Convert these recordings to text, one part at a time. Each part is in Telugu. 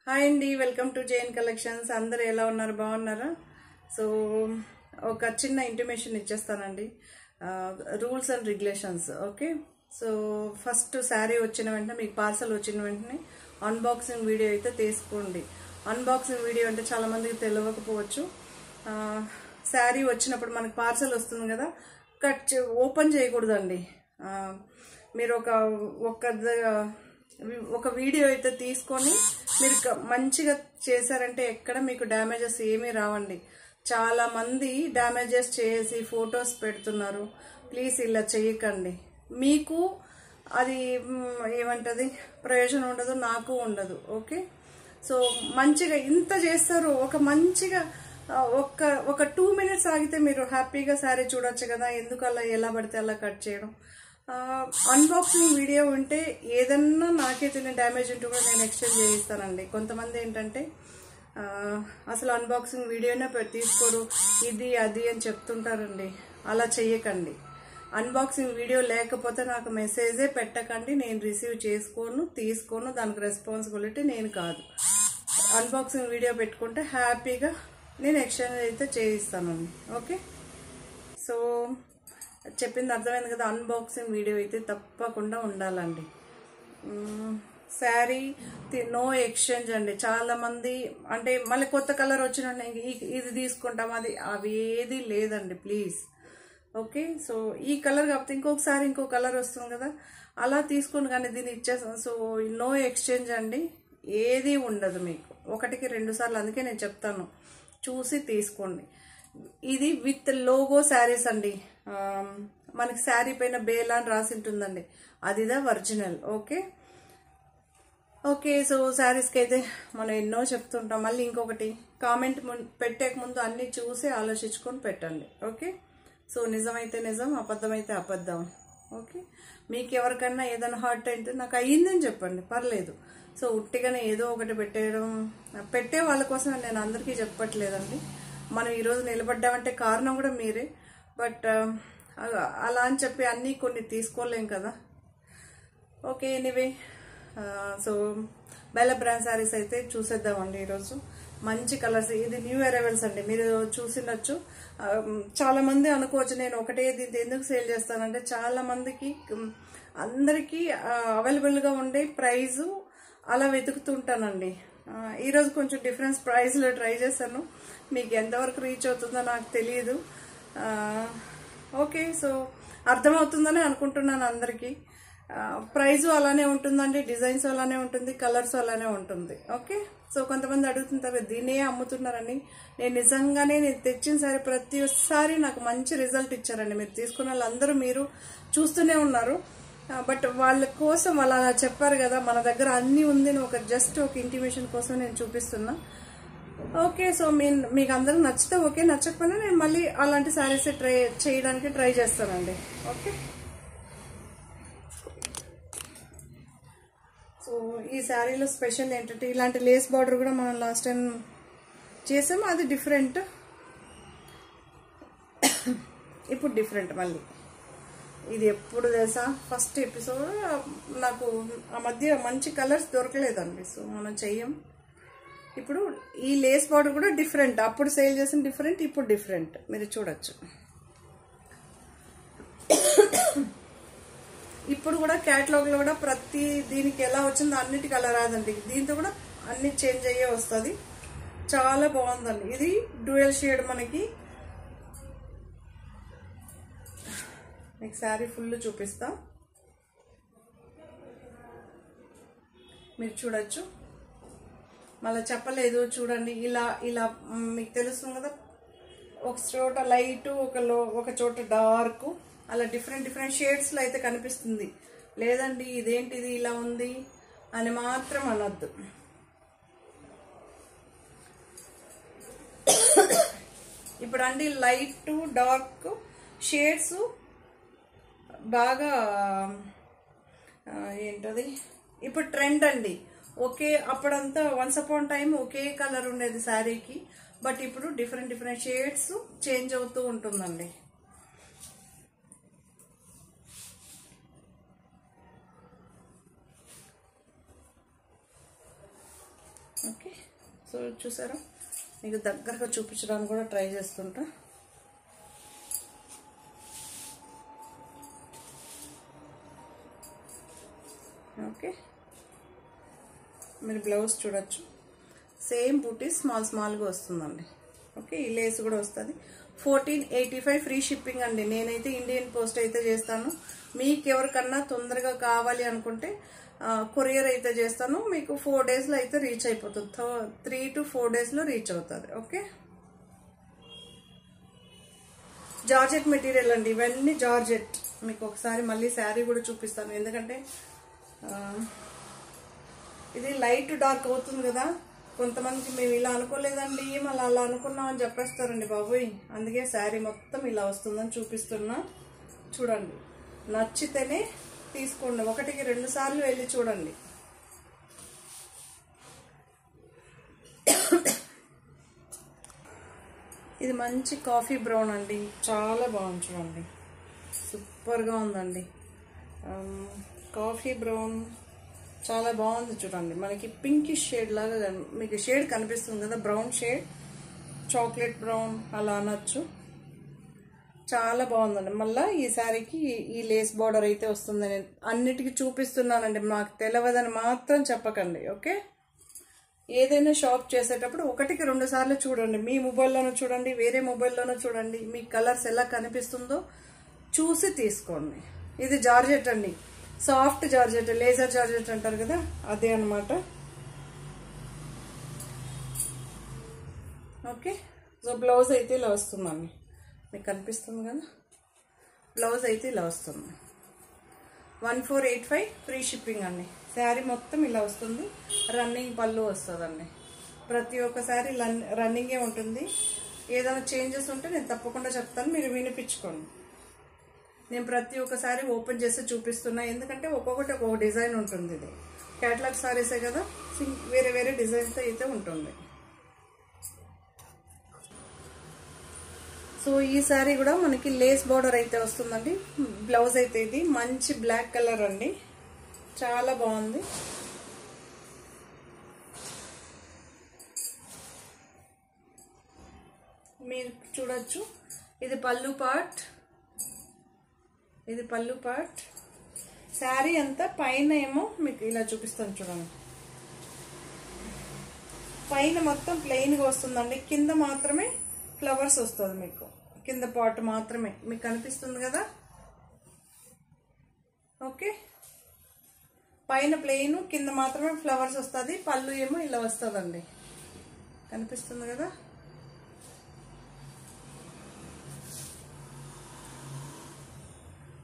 హాయ్ అండి, వెల్కమ్ టు జైన్ కలెక్షన్స్. అందరూ ఎలా ఉన్నారు? బాగున్నారా? సో ఒక చిన్న ఇంటిమేషన్ ఇచ్చేస్తానండి. Rules and regulations. Okay, so first sari వచ్చిన వెంటనే, మీకు పార్సల్ వచ్చిన వెంటనే అన్బాక్సింగ్ వీడియో అయితే తీసుకోండి. అన్బాక్సింగ్ వీడియో అంటే చాలా మందికి తెలియకపోవచ్చు. శారీ వచ్చినప్పుడు మనకి పార్సల్ వస్తుంది కదా, ఓపెన్ చేయకూడదండి. మీరు ఒక వీడియో అయితే తీసుకొని మీరు మంచిగా చేశారంటే ఎక్కడ మీకు డ్యామేజెస్ ఏమీ రావండి. చాలా మంది డ్యామేజెస్ చేసి ఫొటోస్ పెడుతున్నారు. ప్లీజ్ ఇలా చేయకండి. మీకు అది ఏమంటది ప్రయోజనం ఉండదు, నాకు ఉండదు. ఓకే, సో మంచిగా ఇంత చేస్తారు. మంచిగా ఒక 2 minutes ఆగితే మీరు హ్యాపీగా శారీ చూడొచ్చు కదా. ఎందుకు అలా ఎలా పడితే అలా కట్ చేయడం? అన్బాక్సింగ్ వీడియో ఉంటే ఏదన్నా నాకే తెలియని డ్యామేజ్ ఉంటే కూడా నేను ఎక్స్చేంజ్ చేయిస్తానండి. కొంతమంది ఏంటంటే అసలు అన్బాక్సింగ్ వీడియోనే తీసుకోరు, ఇది అది అని చెప్తుంటారండి. అలా చెయ్యకండి. అన్బాక్సింగ్ వీడియో లేకపోతే నాకు మెసేజే పెట్టకండి. నేను రిసీవ్ తీసుకోను. దానికి రెస్పాన్సిబిలిటీ నేను కాదు. అన్బాక్సింగ్ వీడియో పెట్టుకుంటే హ్యాపీగా నేను ఎక్స్చేంజ్ అయితే చేయిస్తానండి. ఓకే, సో చెప్పింది అర్థమైంది కదా. అన్బాక్సింగ్ వీడియో అయితే తప్పకుండా ఉండాలండి. శారీ నో ఎక్స్చేంజ్ అండి. చాలా మంది అంటే మళ్ళీ కొత్త కలర్ వచ్చిన ఇది తీసుకుంటాం, అవి ఏది లేదండి. ప్లీజ్. ఓకే, సో ఈ కలర్ కాకపోతే ఇంకొకసారి ఇంకో కలర్ వస్తుంది కదా, అలా తీసుకుని కానీ దీన్ని ఇచ్చేస్తాం. సో నో ఎక్స్చేంజ్ అండి, ఏది ఉండదు మీకు. 1కి 2 సార్లు. అందుకే నేను చెప్తాను, చూసి తీసుకోండి. ఇది విత్ లోగో శారీస్ అండి. మనకి శారీ పైన బేలా అని రాసి ఉంటుందండి, అదిదా ఒరిజినల్. ఓకే, సో శారీస్కి అయితే మనం ఎన్నో చెప్తుంటాం. మళ్ళీ ఇంకొకటి, కామెంట్ పెట్టే ముందు అన్ని చూసి ఆలోచించుకొని పెట్టండి. ఓకే, సో నిజమైతే నిజం, అబద్ధమైతే అబద్ధం. ఓకే, మీకు ఎవరికన్నా ఏదైనా హర్ట్ అయితే నాకు అయ్యిందని చెప్పండి, పర్లేదు. సో ఉట్టిగానే ఏదో ఒకటి పెట్టే వాళ్ళ కోసం నేను అందరికీ చెప్పట్లేదండి. మనం ఈరోజు నిలబడ్డామంటే కారణం కూడా మీరే. బట్ అలా అని చెప్పి అన్నీ కొన్ని తీసుకోలేం కదా. Okay, anyway, so Bella brand saris అయితే చూసేద్దామండి ఈరోజు. మంచి కలర్స్. ఇది న్యూ అరైవల్స్ అండి, మీరు చూసినచ్చు. చాలా మంది అనుకోవచ్చు నేను ఒకటే దీంతో ఎందుకు సేల్ చేస్తానంటే, చాలా మందికి అందరికీ అవైలబుల్గా ఉండే ప్రైజు అలా వెతుకుతుంటానండి. ఈరోజు కొంచెం డిఫరెన్స్ ప్రైస్లో ట్రై చేశాను. మీకు ఎంతవరకు రీచ్ అవుతుందో నాకు తెలియదు. ఓకే, సో అర్థమవుతుందని అనుకుంటున్నాను అందరికీ. ప్రైజు అలానే ఉంటుందండి, డిజైన్స్ అలానే ఉంటుంది, కలర్స్ అలానే ఉంటుంది. ఓకే, సో కొంతమంది అడుగుతుంటారు దీన్నే అమ్ముతున్నారని. నేను నిజంగానే నేను తెచ్చిన సారీ ప్రతిసారి నాకు మంచి రిజల్ట్ ఇచ్చారండి. మీరు తీసుకున్న వాళ్ళందరూ మీరు చూస్తూనే ఉన్నారు. బట్ వాళ్ళ కోసం వాళ్ళు అలా చెప్పారు కదా, మన దగ్గర అన్నీ ఉంది. జస్ట్ ఒక ఇంటిమేషన్ కోసం నేను చూపిస్తున్నా. ఓకే, సో మీకు అందరూ నచ్చితే ఓకే, నచ్చకపోయినా నేను మళ్ళీ అలాంటి శారీస్ చేయడానికి ట్రై చేస్తానండి. ఓకే, సో ఈ శారీలో స్పెషల్ ఏంటంటే ఇలాంటి లేస్ బార్డర్ కూడా మనం లాస్ట్ టైం చేసాము, అది డిఫరెంట్. ఇప్పుడు డిఫరెంట్ మళ్ళీ. ఇది ఎప్పుడు తెలుసా, ఫస్ట్ ఎపిసోడ్ నాకు ఆ మధ్య మంచి కలర్స్ దొరకలేదండి. సో మనం చెయ్యం. ఇప్పుడు ఈ లేస్ బార్డర్ కూడా డిఫరెంట్. అప్పుడు సేల్ చేసిన డిఫరెంట్, ఇప్పుడు డిఫరెంట్. మీరు చూడొచ్చు. ఇప్పుడు కూడా క్యాటలాగ్ లో కూడా ప్రతి దీనికి ఎలా వచ్చిందో అన్నిటికీ అలా రాదండి. దీంతో కూడా అన్ని చేంజ్ అయ్యే వస్తుంది. చాలా బాగుందండి. ఇది డ్యూయల్ షేడ్. మనకి మీకు శారీ ఫుల్ చూపిస్తా, మీరు చూడొచ్చు. మళ్ళీ చెప్పలేదు చూడండి. ఇలా మీకు తెలుస్తుంది కదా, ఒక చోట లైట్, ఒక చోట డార్క్, అలా డిఫరెంట్ షేడ్స్ లో అయితే కనిపిస్తుంది. లేదండి ఇదేంటిది ఇలా ఉంది అని మాత్రం అనొద్దు. ఇప్పుడు అండి లైట్ డార్క్ షేడ్స్ బాగా ఏంటది ఇప్పుడు ట్రెండ్ అండి. ఓకే, అప్పుడంతా వన్స్ అపాన్ టైం ఒకే కలర్ ఉండేది శారీకి. బట్ ఇప్పుడు డిఫరెంట్ షేడ్స్ చేంజ్ అవుతూ ఉంటుందండి. ఓకే, సో చూసారా, మీకు దగ్గరగా చూపించడానికి కూడా ట్రై చేస్తుంటా. ఓకే, మీరు బ్లౌజ్ చూడొచ్చు, సేమ్ బూటీ స్మాల్గా వస్తుందండి. ఓకే, ఈ లేస్ కూడా వస్తుంది. 1485 ఫ్రీ షిప్పింగ్ అండి. నేనైతే ఇండియన్ పోస్ట్ అయితే చేస్తాను. మీకు ఎవరికన్నా తొందరగా కావాలి అనుకుంటే కొరియర్ అయితే చేస్తాను. మీకు 4 డేస్లో అయితే రీచ్ అయిపోతుంది. 3 to 4 డేస్లో రీచ్ అవుతుంది. ఓకే, జార్జెట్ మెటీరియల్ అండి, ఇవన్నీ జార్జెట్. మీకు ఒకసారి మళ్ళీ శారీ కూడా చూపిస్తాను, ఎందుకంటే ఇది లైట్ డార్క్ అవుతుంది కదా. కొంతమందికి మేము ఇలా అనుకోలేదండి, మళ్ళీ అలా అనుకున్నాం అని చెప్పేస్తారండి బాబోయ్. అందుకే శారీ మొత్తం ఇలా వస్తుందని చూపిస్తున్నా. చూడండి, నచ్చితేనే తీసుకోండి. 1కి 2 సార్లు వెళ్ళి చూడండి. ఇది మంచి కాఫీ బ్రౌన్ అండి, చాలా బాగుంది. చూడండి, సూపర్గా ఉందండి. కాఫీ బ్రౌన్ చాలా బాగుంది. చూడండి, మనకి పింకిష్ షేడ్ లాగా మీకు షేడ్ కనిపిస్తుంది కదా, బ్రౌన్ షేడ్, చాక్లెట్ బ్రౌన్ అలా అనొచ్చు. చాలా బాగుందండి. మళ్ళీ ఈ శారీకి ఈ లేస్ బార్డర్ అయితే వస్తుంది. నేను అన్నిటికీ చూపిస్తున్నానండి, నాకు తెలియదని మాత్రం చెప్పకండి. ఓకే, ఏదైనా షాప్ చేసేటప్పుడు 1కి 2 సార్లు చూడండి. మీ మొబైల్లోనూ చూడండి, వేరే మొబైల్లోనూ చూడండి, మీ కలర్స్ ఎలా కనిపిస్తుందో చూసి తీసుకోండి. ఇది జార్జెట్ అండి, సాఫ్ట్ జార్జెట్, లేజర్ జార్జెట్ అంటారు కదా, అదే అనమాట. ఓకే, సో బ్లౌజ్ అయితే ఇలా వస్తుందండి, మీకు కనిపిస్తుంది కదా, బ్లౌజ్ అయితే ఇలా వస్తుంది. 1485 ఫ్రీ షిప్పింగ్ అండి. శారీ మొత్తం ఇలా వస్తుంది. రన్నింగ్ పళ్ళు వస్తుందండి. ప్రతి ఒక్క శారీ రన్నింగే ఉంటుంది. ఏదైనా చేంజెస్ ఉంటే నేను తప్పకుండా చెప్తాను, మీరు వినిపించుకోండి. నేను ప్రతి ఒక్కసారి ఓపెన్ చేసి చూపిస్తున్నా, ఎందుకంటే ఒక్కొక్కటి ఒక్కొక్క డిజైన్ ఉంటుంది. ఇది క్యాటలాగ్ సారీసే కదా, వేరే వేరే డిజైన్తో అయితే ఉంటుంది. సో ఈ శారీ కూడా మనకి లేస్ బార్డర్ అయితే వస్తుందండి. బ్లౌజ్ అయితే ఇది మంచి బ్లాక్ కలర్ అండి, చాలా బాగుంది. మీరు చూడొచ్చు, ఇది పళ్ళు పార్ట్, ఇది పళ్ళు పార్ట్. శారీ అంతా పైన ఏమో మీకు ఇలా చూపిస్తాను చూడండి, పైన మొత్తం ప్లెయిన్గా వస్తుందండి, కింద మాత్రమే ఫ్లవర్స్ వస్తుంది. మీకు కింద పార్ట్ మాత్రమే మీకు కనిపిస్తుంది కదా. ఓకే, పైన ప్లెయిన్, కింద మాత్రమే ఫ్లవర్స్ వస్తుంది. పళ్ళు ఏమో ఇలా వస్తుందండి, కనిపిస్తుంది కదా.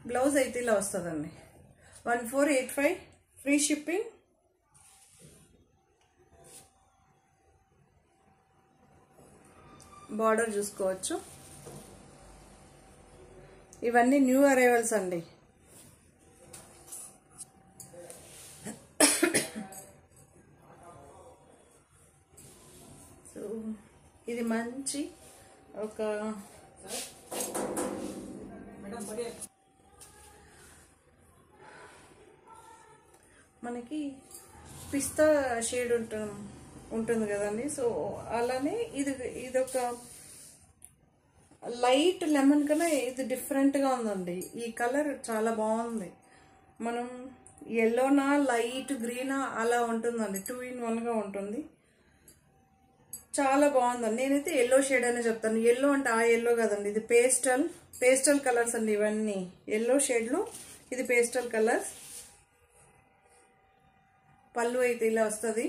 బ్లౌజ్ అయితే ఇలా వస్తుందండి. 1485 ఫ్రీ షిప్పింగ్. బార్డర్ చూసుకోవచ్చు. ఇవన్నీ న్యూ అరైవల్స్ అండి. సో ఇది మంచి ఒక మనకి పిస్తా షేడ్ ఉంటుంది కదండి. సో అలానే ఇదొక లైట్ లెమన్ కన్నా ఇది డిఫరెంట్గా ఉందండి. ఈ కలర్ చాలా బాగుంది. మనం ఎల్లోనా లైట్ గ్రీనా అలా ఉంటుందండి, 2 in 1గా ఉంటుంది. చాలా బాగుందండి. నేనైతే ఎల్లో షేడ్ అనే చెప్తాను. ఎల్లో అంటే ఆ ఎల్లో కదండి, ఇది పేస్టల్ కలర్స్ అండి. ఇవన్నీ ఎల్లో షేడ్లో ఇది పేస్టల్ కలర్స్. పళ్ళు అయితే ఇలా వస్తుంది,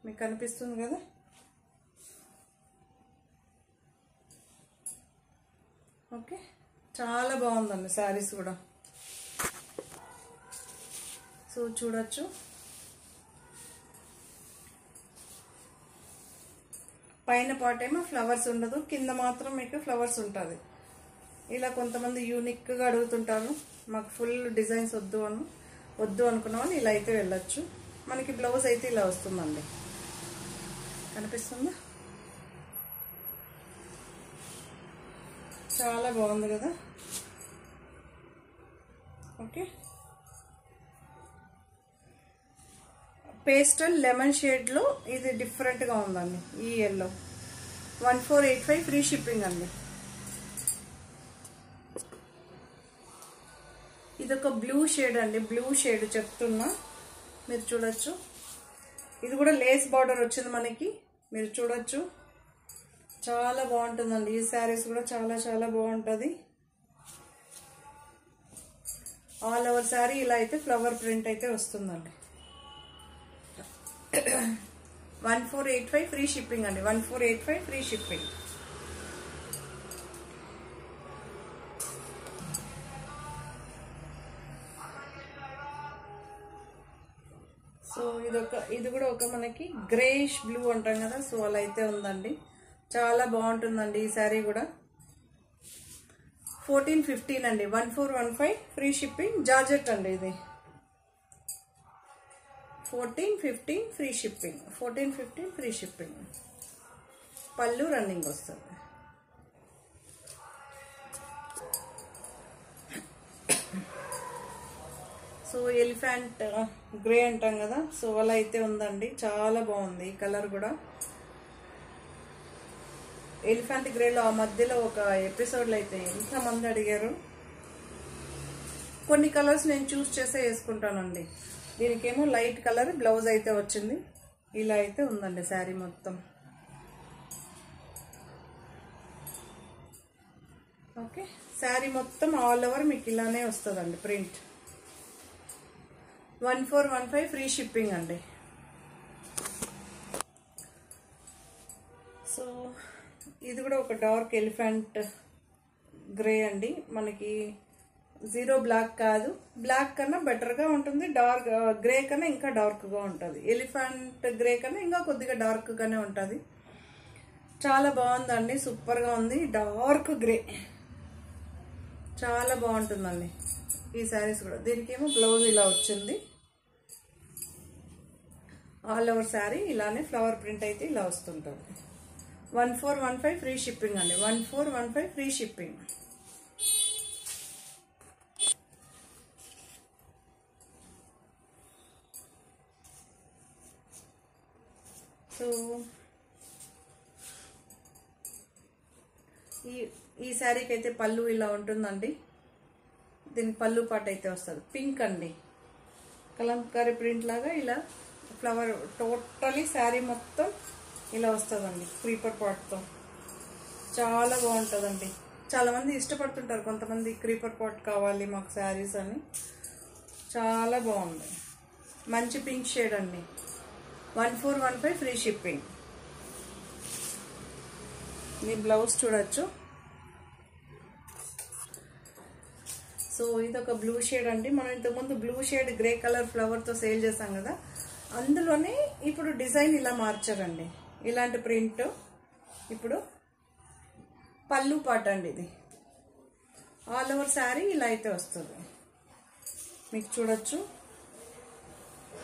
మీకు కనిపిస్తుంది కదా. ఓకే, చాలా బాగుందండి శారీస్ కూడా. సో చూడొచ్చు, పైన పార్ట్ ఏమో ఫ్లవర్స్ ఉండదు, కింద మాత్రం మీకు ఫ్లవర్స్ ఉంటుంది. ఇలా కొంతమంది యూనిక్గా అడుగుతుంటారు, మాకు ఫుల్ డిజైన్స్ వద్దు అనుకున్నామని ఇలా అయితే వెళ్ళొచ్చు. మనకి బ్లౌజ్ అయితే ఇలా వస్తుందండి, కనిపిస్తుందా. చాలా బాగుంది కదా. ఓకే, పేస్టల్ లెమన్ షేడ్ లో ఇది డిఫరెంట్ గా ఉందండి. ఈ ఎల్లో 1485 ఫ్రీ షిప్పింగ్ అండి. ఇదొక బ్లూ షేడ్ అండి. బ్లూ షేడ్ చెప్తున్నా, మీరు చూడొచ్చు. ఇది కూడా లేస్ బార్డర్ వచ్చింది మనకి, మీరు చూడొచ్చు. చాలా బాగుంటుందండి. ఈ శారీస్ కూడా చాలా చాలా బాగుంటుంది. ఆల్ ఓవర్ శారీ ఇలా అయితే ఫ్లవర్ ప్రింట్ అయితే వస్తుందండి. 1485 ఫ్రీ షిప్పింగ్ అండి. 1485 ఫ్రీ షిప్పింగ్. సో ఇది కూడా ఒక మనకి గ్రేష్ బ్లూ అంటాం కదా, సో అలా అయితే ఉందండి. చాలా బాగుంటుందండి ఈ శారీ కూడా. 1415 అండి. 1415 ఫ్రీ షిప్పింగ్. జార్జెట్ అండి ఇది. 1415 ఫ్రీ షిప్పింగ్. 1415 free shipping. పళ్ళు రన్నింగ్ వస్తుంది. సో ఎలిఫెంట్ గ్రే అంటాం కదా, సో అలా అయితే ఉందండి. చాలా బాగుంది ఈ కలర్ కూడా. ఎలిఫెంట్ గ్రేలో ఆ మధ్యలో ఒక ఎపిసోడ్లో అయితే ఎంతమంది అడిగారు. కొన్ని కలర్స్ నేను చూస్ చేసే వేసుకుంటానండి. దీనికేమో లైట్ కలర్ బ్లౌజ్ అయితే వచ్చింది. ఇలా అయితే ఉందండి శారీ మొత్తం. ఓకే, శారీ మొత్తం ఆల్ ఓవర్ మీకు ఇలానే వస్తుందండి ప్రింట్. 1415 ఫ్రీ షిప్పింగ్ అండి. సో ఇది కూడా ఒక డార్క్ ఎలిఫెంట్ గ్రే అండి. మనకి జీరో బ్లాక్ కాదు, బ్లాక్ కన్నా బెటర్గా ఉంటుంది. డార్క్ గ్రే కన్నా ఇంకా డార్క్గా ఉంటుంది. ఎలిఫెంట్ గ్రే కన్నా ఇంకా కొద్దిగా డార్క్గానే ఉంటుంది. చాలా బాగుందండి, సూపర్గా ఉంది. డార్క్ గ్రే చాలా బాగుంటుందండి ఈ శారీస్ కూడా. దీనికేమో బ్లౌజ్ ఇలా వచ్చింది. ఆల్ ఓవర్ శారీ ఇలానే ఫ్లవర్ ప్రింట్ అయితే ఇలా వస్తుంటుంది. 1415 ఫ్రీ షిప్పింగ్ అండి. 1415 ఫ్రీ షిప్పింగ్. సో ఈ శారీకి అయితే పళ్ళు ఇలా ఉంటుందండి. దీనికి పళ్ళు పాట అయితే వస్తుంది. పింక్ అండి, కలంకారీ ప్రింట్ లాగా ఇలా ఫ్లవర్ టోటలీ శారీ మొత్తం ఇలా వస్తుందండి క్రీపర్ పాట్తో. చాలా బాగుంటుందండి. చాలామంది ఇష్టపడుతుంటారు, కొంతమంది క్రీపర్ పాట్ కావాలి మాకు శారీస్ అని. చాలా బాగుంది, మంచి పింక్ షేడ్ అండి. 1415 ఫ్రీ షిప్పింగ్. మీ బ్లౌజ్ చూడొచ్చు. సో ఇదొక బ్లూ షేడ్ అండి. మనం ఇంతకుముందు బ్లూ షేడ్ గ్రే కలర్ ఫ్లవర్తో సేల్ చేసాం కదా, అందులోనే ఇప్పుడు డిజైన్ ఇలా మార్చారండి. ఇలాంటి ప్రింట్ ఇప్పుడు పళ్ళు పాట అండి. ఇది ఆల్ ఓవర్ శారీ ఇలా అయితే వస్తుంది. మీకు చూడొచ్చు,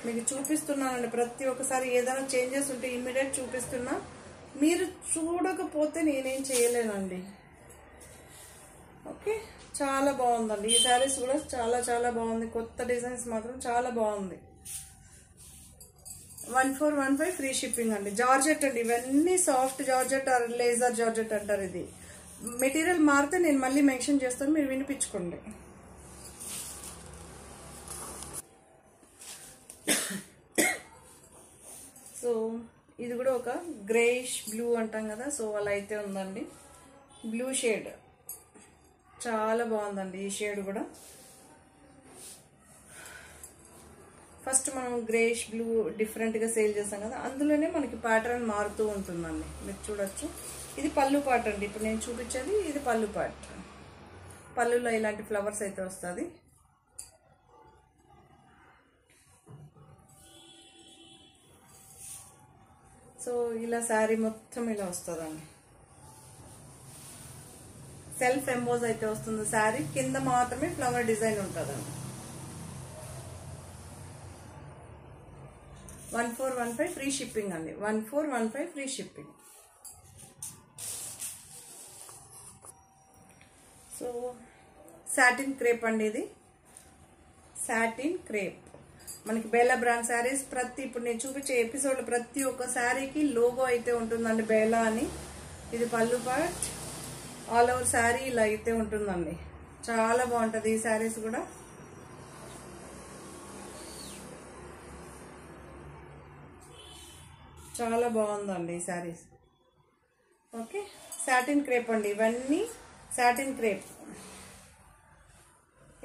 మీకు చూపిస్తున్నానండి. ప్రతి ఒక్కసారి ఏదైనా చేంజెస్ ఉంటే ఇమ్మీడియట్ చూపిస్తున్నా. మీరు చూడకపోతే నేనేం చేయలేనండి. ఓకే, చాలా బాగుందండి ఈ శారీస్ కూడా. చాలా చాలా బాగుంది. కొత్త డిజైన్స్ మాత్రం చాలా బాగుంది. 1415 ఫ్రీ షిప్పింగ్ అండి. జార్జెట్ అండి. ఇవన్నీ soft georgette or laser georgette అంటారు. ఇది మెటీరియల్ మారితే నేను మళ్ళీ మెన్షన్ చేస్తాను, మీరు వినిపించుకోండి. సో ఇది కూడా ఒక గ్రేష్ బ్లూ అంటాం కదా, సో అలా అయితే ఉందండి. బ్లూ షేడ్ చాలా బాగుందండి ఈ షేడ్ కూడా. ఫస్ట్ మనం గ్రేష్ బ్లూ డిఫరెంట్గా సేల్ చేస్తాం కదా, అందులోనే మనకి ప్యాటర్న్ మారుతూ ఉంటుందండి. మీరు చూడొచ్చు. ఇది పళ్ళు పాట అండి. ఇప్పుడు నేను చూపించేది ఇది పళ్ళు పాట. పళ్ళులో ఇలాంటి ఫ్లవర్స్ అయితే వస్తుంది. సో ఇలా శారీ మొత్తం ఇలా వస్తుందండి. సెల్ఫ్ ఎంబోజ్ అయితే వస్తుంది శారీ. కింద మాత్రమే ఫ్లవర్ డిజైన్ ఉంటుందండి. 1415 ఫ్రీ షిప్పింగ్ అండి. 1415 free shipping. So satin crepe అండి. ఇది సాటిన్ క్రేప్. మనకి బేలా బ్రాండ్ శారీస్ ప్రతి ఇప్పుడు నేను చూపించే ఎపిసోడ్ ప్రతి ఒక్క శారీకి లోగో అయితే ఉంటుందండి బేలా అని. ఇది పళ్ళు పార్ట్, ఆల్ ఓవర్ శారీ ఇలా అయితే ఉంటుందండి. చాలా బాగుంటుంది ఈ శారీస్ కూడా. చాలా బాగుందండి ఈ శారీస్. ఓకే, సాటిన్ క్రేప్ అండి ఇవన్నీ, సాటిన్ క్రేప్.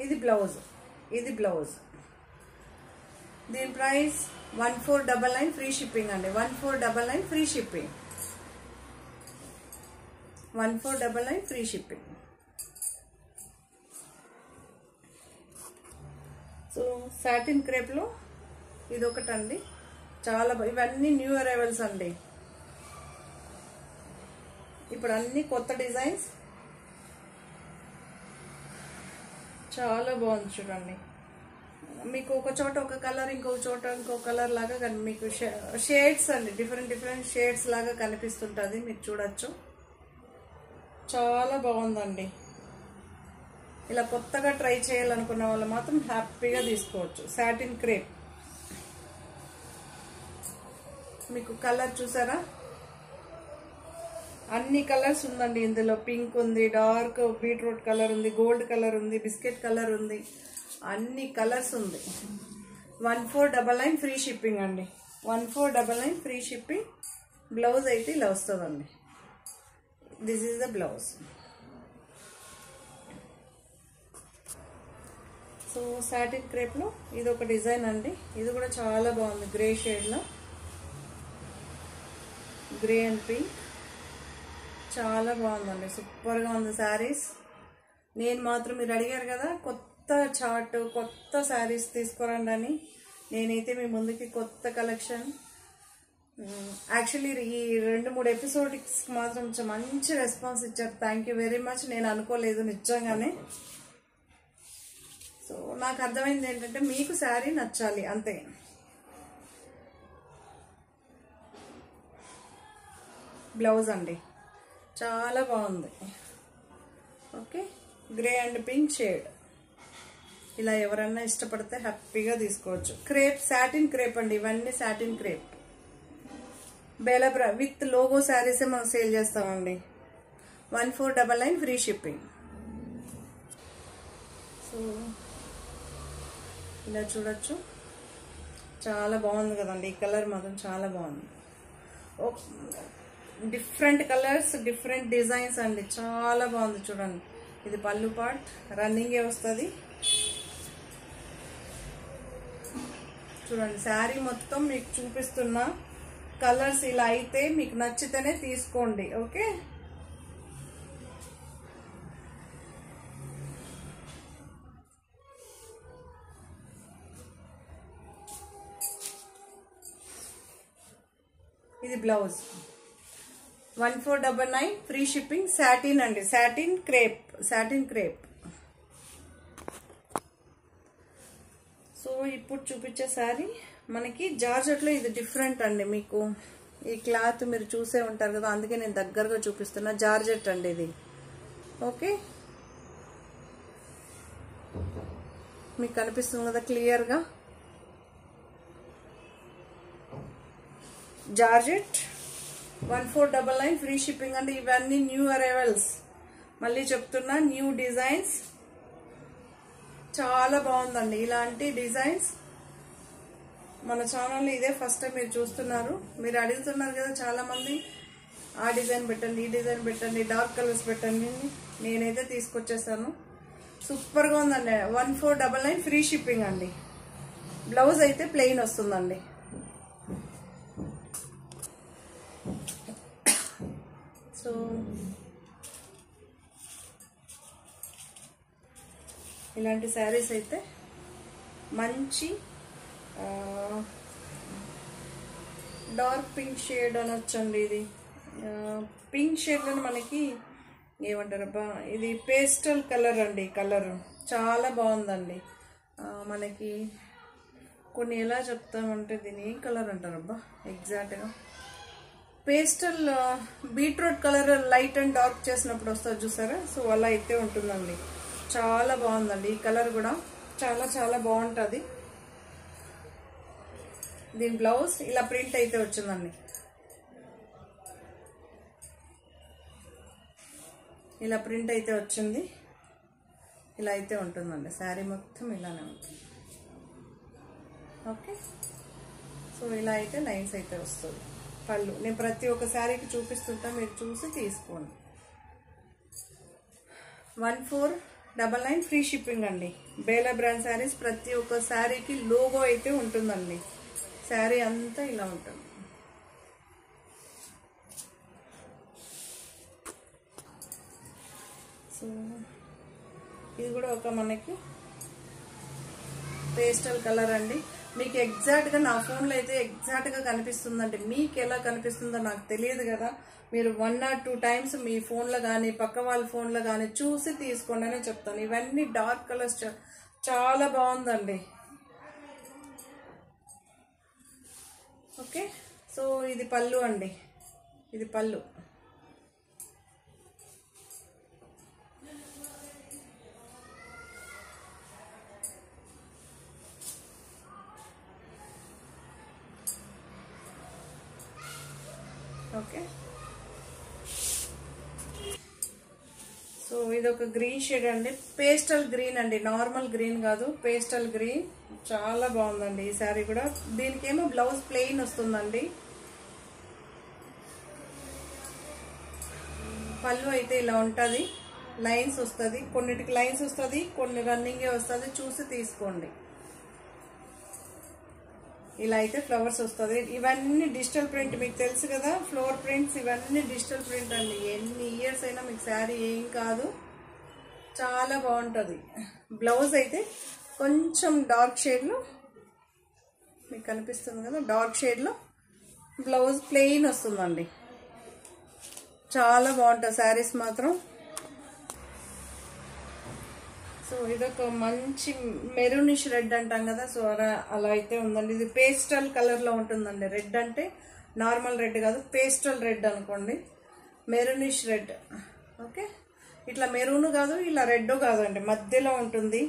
ఇది బ్లౌజ్, ఇది బ్లౌజ్. దీని ప్రైస్ 1499 ఫ్రీ షిప్పింగ్ అండి. 1499 free shipping, 1499 free shipping. So satin క్రేప్లో ఇది ఒకటండి. చాలా ఇవన్నీ న్యూ అరైవల్స్ అండి. ఇప్పుడు అన్ని కొత్త డిజైన్స్. చాలా బాగుంది చూడండి. మీకు ఒక చోట ఒక కలర్, ఇంకొక చోట ఇంకో కలర్ లాగా మీకు షేడ్స్ అండి, డిఫరెంట్ డిఫరెంట్ షేడ్స్ లాగా కనిపిస్తుంటుంది. మీరు చూడొచ్చు. చాలా బాగుందండి. ఇలా కొత్తగా ట్రై చేయాలనుకున్న వాళ్ళు మాత్రం హ్యాపీగా తీసుకోవచ్చు. Satin crepe. మీకు కలర్ చూసారా, అన్ని కలర్స్ ఉందండి ఇందులో. పింక్ ఉంది, డార్క్ బీట్రూట్ కలర్ ఉంది, గోల్డ్ కలర్ ఉంది, బిస్కెట్ కలర్ ఉంది, అన్ని కలర్స్ ఉంది. 1499 ఫ్రీ షిప్పింగ్ అండి. 1499 ఫ్రీ షిప్పింగ్. బ్లౌజ్ అయితే ఇలా వస్తుందండి. This is the blouse. So satin క్రేప్లో ఇది ఒక డిజైన్ అండి. ఇది కూడా చాలా బాగుంది. గ్రే షేడ్లో, గ్రే అండ్ పింక్. చాలా బాగుందండి, సూపర్గా ఉంది శారీస్. నేను మాత్రం మీరు అడిగారు కదా కొత్త చార్ట్, కొత్త శారీస్ తీసుకురండి అని. నేనైతే మీ ముందుకి కొత్త కలెక్షన్. యాక్చువల్లీ ఈ 2-3 ఎపిసోడ్స్ మాత్రం మంచి రెస్పాన్స్ ఇచ్చారు. Thank you very much. నేను అనుకోలేదు నిజంగానే. సో నాకు అర్థమైంది ఏంటంటే మీకు శారీ నచ్చాలి అంతే. బ్లౌజ్ అండి చాలా బాగుంది. Okay, grey and pink shade. ఇలా ఎవరన్నా ఇష్టపడితే హ్యాపీగా తీసుకోవచ్చు. క్రేప్, సాటిన్ క్రేప్ అండి ఇవన్నీ. Satin crepe Bela with logo శారీసే మనం సేల్ చేస్తామండి. 1499 ఫ్రీ షిప్పింగ్. సో ఇలా చూడొచ్చు. చాలా బాగుంది కదండి. ఈ కలర్ మాత్రం చాలా బాగుంది. డిఫరెంట్ కలర్స్, డిఫరెంట్ డిజైన్స్ అండి. చాలా బాగుంది చూడండి. ఇది పళ్ళు పార్ట్, రన్నింగే వస్తుంది. చూడండి శారీ మొత్తం మీకు చూపిస్తున్నా. కలర్స్ ఇలా అయితే మీకు నచ్చితేనే తీసుకోండి. ఓకే, ఇది బ్లౌజ్. 1499 free shipping. సాటిన్ అండి, satin crepe, satin crepe. So ఇప్పుడు చూపించే శారీ మనకి జార్జెట్లో ఇది డిఫరెంట్ అండి. మీకు ఈ క్లాత్ మీరు చూసే ఉంటారు కదా, అందుకే నేను దగ్గరగా చూపిస్తున్నా. జార్జెట్ అండి ఇది. ఓకే, మీకు కనిపిస్తుంది కదా క్లియర్గా. జార్జెట్ 1499 ఫ్రీ షిప్పింగ్ అండి. ఇవన్నీ న్యూ అరైవల్స్. మళ్ళీ చెప్తున్నా, న్యూ డిజైన్స్. చాలా బాగుందండి ఇలాంటి డిజైన్స్. మన ఛానల్లో ఇదే ఫస్ట్ టైం మీరు చూస్తున్నారు. మీరు అడుగుతున్నారు కదా చాలా మంది, ఆ డిజైన్ పెట్టండి, ఈ డిజైన్ పెట్టండి, డార్క్ కలర్స్ పెట్టండి. నేనైతే తీసుకొచ్చేసాను. సూపర్గా ఉందండి. 1499 ఫ్రీ షిప్పింగ్ అండి. బ్లౌజ్ అయితే ప్లెయిన్ వస్తుందండి. సో ఇలాంటి శారీస్ అయితే మంచి డార్క్ పింక్ షేడ్ అనొచ్చండి. ఇది పింక్ షేడ్లో మనకి ఏమంటారబ్బా, ఇది పేస్టల్ కలర్ అండి. కలర్ చాలా బాగుందండి. మనకి కొన్ని ఎలా చెప్తామంటే దీని ఏం కలర్ అంటారబ్బా ఎగ్జాక్ట్గా, pastel beetroot colour light and dark చేసినప్పుడు వస్తుంది చూసారా. సో అలా అయితే ఉంటుందండి. చాలా బాగుందండి ఈ కలర్ కూడా. చాలా చాలా బాగుంటుంది. దీని బ్లౌజ్ ఇలా ప్రింట్ అయితే వచ్చిందండి. ఇలా ప్రింట్ అయితే వచ్చింది. ఇలా అయితే ఉంటుందండి. శారీ మొత్తం ఇలానే ఉంటుంది. ఓకే, సో ఇలా అయితే లైన్స్ అయితే వస్తుంది. పళ్ళు నేను ప్రతి ఒక్క శారీకి చూపిస్తుంటా, మీరు చూసి తీసుకోండి. 1499 ఫ్రీ షిప్పింగ్ అండి. బేలా బ్రాండ్ శారీస్ ప్రతి ఒక్క శారీకి లోగో అయితే ఉంటుందండి. శారీ అంతా ఇలా ఉంటుంది. సో ఇది కూడా ఒక మనకి పేస్టల్ కలర్ అండి. మీకు ఎగ్జాక్ట్గా నా ఫోన్లో అయితే ఎగ్జాక్ట్గా కనిపిస్తుందండి. మీకు ఎలా కనిపిస్తుందో నాకు తెలియదు కదా. మీరు 1 or 2 టైమ్స్ మీ ఫోన్లో కానీ పక్క వాళ్ళ ఫోన్లో కానీ చూసి తీసుకోండి అని చెప్తాను. ఇవన్నీ డార్క్ కలర్స్ చాలా బాగుందండి. ఓకే, సో ఇది పళ్ళు అండి. ఇది పళ్ళు. ఓకే, సో ఇది ఒక గ్రీన్ షేడ్ అండి. పేస్టల్ గ్రీన్ అండి, నార్మల్ గ్రీన్ కాదు, పేస్టల్ గ్రీన్. చాలా బాగుందండి ఈ శారీ కూడా. దీనికేమో బ్లౌజ్ ప్లెయిన్ వస్తుందండి. పళ్ళు అయితే ఇలా ఉంటుంది. లైన్స్ వస్తుంది, కొన్నిటికి లైన్స్ వస్తుంది, కొన్ని రన్నింగే వస్తుంది. చూసి తీసుకోండి. ఇలా అయితే ఫ్లవర్స్ వస్తుంది. ఇవన్నీ డిజిటల్ ప్రింట్, మీకు తెలుసు కదా ఫ్లోర్ ప్రింట్స్, ఇవన్నీ డిజిటల్ ప్రింట్ అండి. ఎన్ని ఇయర్స్ అయినా మీకు శారీ ఏం కాదు, చాలా బాగుంటుంది. బ్లౌజ్ అయితే కొంచెం డార్క్ షేడ్లో మీకు కనిపిస్తుంది కదా, డార్క్ షేడ్లో బ్లౌజ్ ప్లెయిన్ వస్తుందండి. చాలా బాగుంటుంది శారీస్ మాత్రం. సో ఇదొక మంచి మెరూనిష్ రెడ్ అంటాం కదా, సో అలా అయితే ఉందండి. ఇది పేస్టల్ కలర్లో ఉంటుందండి. రెడ్ అంటే నార్మల్ రెడ్ కాదు, పేస్టల్ రెడ్ అనుకోండి, మెరూనిష్ రెడ్. ఓకే, ఇట్లా మెరూన్ కాదు, ఇలా రెడ్ కాదండి, మధ్యలో ఉంటుంది.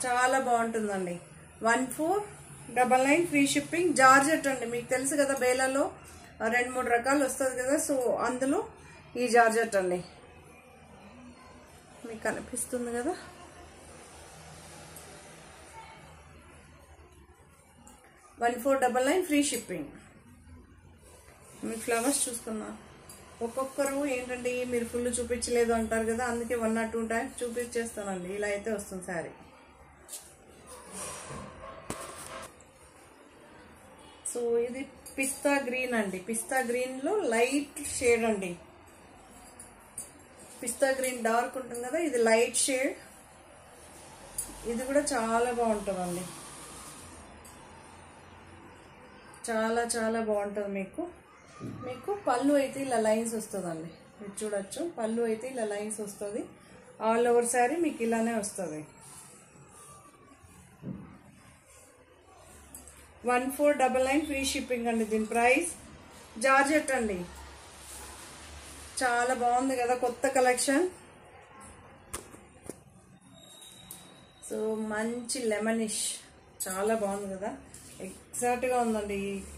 చాలా బాగుంటుందండి. 1499 ఫ్రీ షిప్పింగ్. జార్జెట్ అండి, మీకు తెలుసు కదా బేలాలో 2-3 రకాలు వస్తుంది కదా, సో అందులో ఈ జార్జెట్ అండి. మీకు కనిపిస్తుంది కదా. 1499 ఫ్రీ షిప్పింగ్. మీ ఫ్లవర్స్ చూసుకున్నా. ఒక్కొక్కరు ఏంటండి మీరు ఫుల్ చూపించలేదు అంటారు కదా, అందుకే 1 or 2 టైమ్స్ చూపించేస్తానండి. ఇలా అయితే వస్తుంది శారీ. సో ఇది పిస్తా గ్రీన్ అండి. పిస్తా గ్రీన్లో లైట్ షేడ్ అండి. పిస్తా గ్రీన్ డార్క్ ఉంటుంది కదా, ఇది లైట్ షేడ్. ఇది కూడా చాలా బాగుంటుందండి. చాలా చాలా బాగుంటుంది. మీకు పళ్ళు అయితే ఇలా లైన్స్ వస్తుందండి. మీరు చూడొచ్చు, పళ్ళు అయితే ఇలా లైన్స్ వస్తుంది. ఆల్ ఓవర్ శారీ మీకు ఇలానే వస్తుంది. 1499 ఫ్రీ షిప్పింగ్ అండి. దీని ప్రైస్. జార్జెట్ అండి, చాలా బాగుంది కదా, కొత్త కలెక్షన్. సో మంచి లెమనిష్, చాలా బాగుంది కదా, ఎగ్జాక్ట్గా ఉందండి.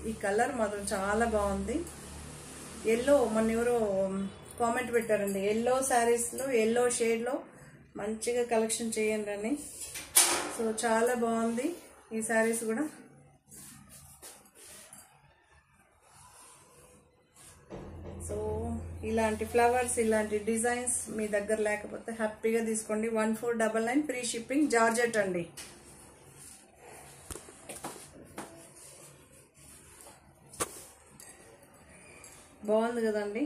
ఈ కలర్ మాత్రం చాలా బాగుంది. ఎల్లో, మొన్న ఎవరో కామెంట్ పెట్టారండి, ఎల్లో శారీస్లో ఎల్లో షేడ్లో మంచిగా కలెక్షన్ చేయండి అని. సో చాలా బాగుంది ఈ శారీస్ కూడా. సో ఇలాంటి ఫ్లవర్స్, ఇలాంటి డిజైన్స్ మీ దగ్గర లేకపోతే హ్యాపీగా తీసుకోండి. 1499 ఫ్రీ షిప్పింగ్. జార్జెట్ అండి. బాగుంది కదండి.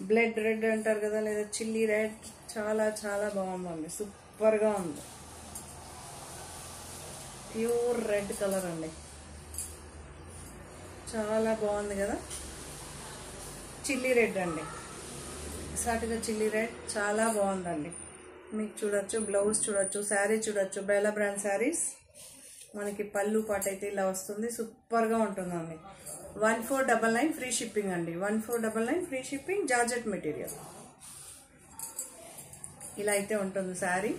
బ్లడ్ రెడ్ అంటారు కదా, లేదా చిల్లీ రెడ్. చాలా చాలా బాగుందండి, సూపర్గా ఉంది. ప్యూర్ రెడ్ కలర్ అండి, చాలా బాగుంది కదా. చిల్లీ రెడ్ అండి, ఎగ్జాక్ట్గా చిల్లీ రెడ్. చాలా బాగుందండి. మీకు చూడొచ్చు, బ్లౌజ్ చూడొచ్చు, శారీ చూడొచ్చు. బేలా బ్రాండ్ శారీస్. మనకి పళ్ళు పాట అయితే ఇలా వస్తుంది, సూపర్గా ఉంటుందండి. 1499 ఫ్రీ షిప్పింగ్ అండి. 1499 ఫ్రీ షిప్పింగ్. జార్జెట్ మెటీరియల్ ఇలా అయితే ఉంటుంది శారీ.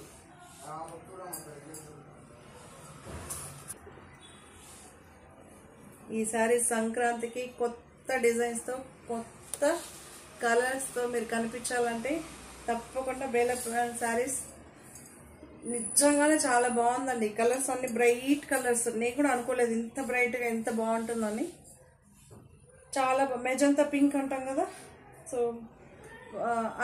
ఈ శారీ సంక్రాంతికి కొత్త డిజైన్స్తో కొత్త కలర్స్తో మీరు కనిపించాలంటే తప్పకుండా బేలా బ్రాండ్ శారీస్ నిజంగానే చాలా బాగుందండి. ఈ కలర్స్ అన్ని బ్రైట్ కలర్స్. నేను కూడా అనుకోలేదు ఇంత బ్రైట్గా ఎంత బాగుంటుందని. చాలా మెజంతా పింక్ అంటాం కదా, సో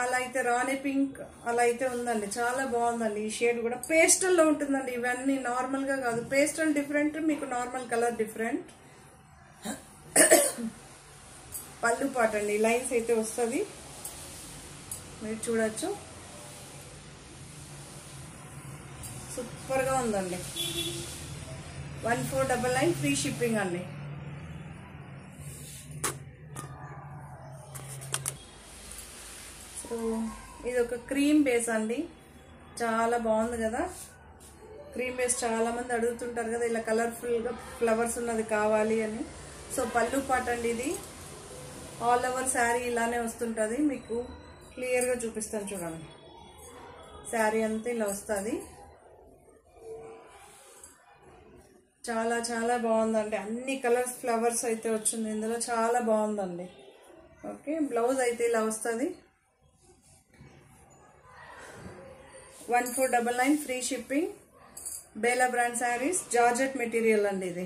అలా అయితే రాణి పింక్ అలా అయితే ఉందండి. చాలా బాగుందండి. ఈ షేడ్ కూడా పేస్టల్లో ఉంటుందండి. ఇవన్నీ నార్మల్గా కాదు, పేస్టల్ డిఫరెంట్, మీకు నార్మల్ కలర్ డిఫరెంట్. పళ్ళు పాట అండి, లైన్స్ అయితే వస్తుంది, మీరు చూడొచ్చు. సూపర్గా ఉందండి. 1499 ఫ్రీ షిప్పింగ్ అండి. సో ఇది ఒక క్రీమ్ బేస్ అండి, చాలా బాగుంది కదా. క్రీమ్ బేస్ చాలా మంది అడుగుతుంటారు కదా, ఇలా కలర్ఫుల్గా ఫ్లవర్స్ ఉన్నది కావాలి అని. సో పళ్ళు పాట అండి ఇది. ఆల్ ఓవర్ శారీ ఇలానే వస్తుంటుంది. మీకు క్లియర్గా చూపిస్తాను చూడండి. శారీ అంతా ఇలా వస్తుంది. చాలా చాలా బాగుందండి. అన్ని కలర్స్ ఫ్లవర్స్ అయితే వచ్చింది ఇందులో, చాలా బాగుందండి. ఓకే, బ్లౌజ్ అయితే ఇలా వస్తుంది. 1499 free shipping. Bela brand saris, georgette material అండి ఇది.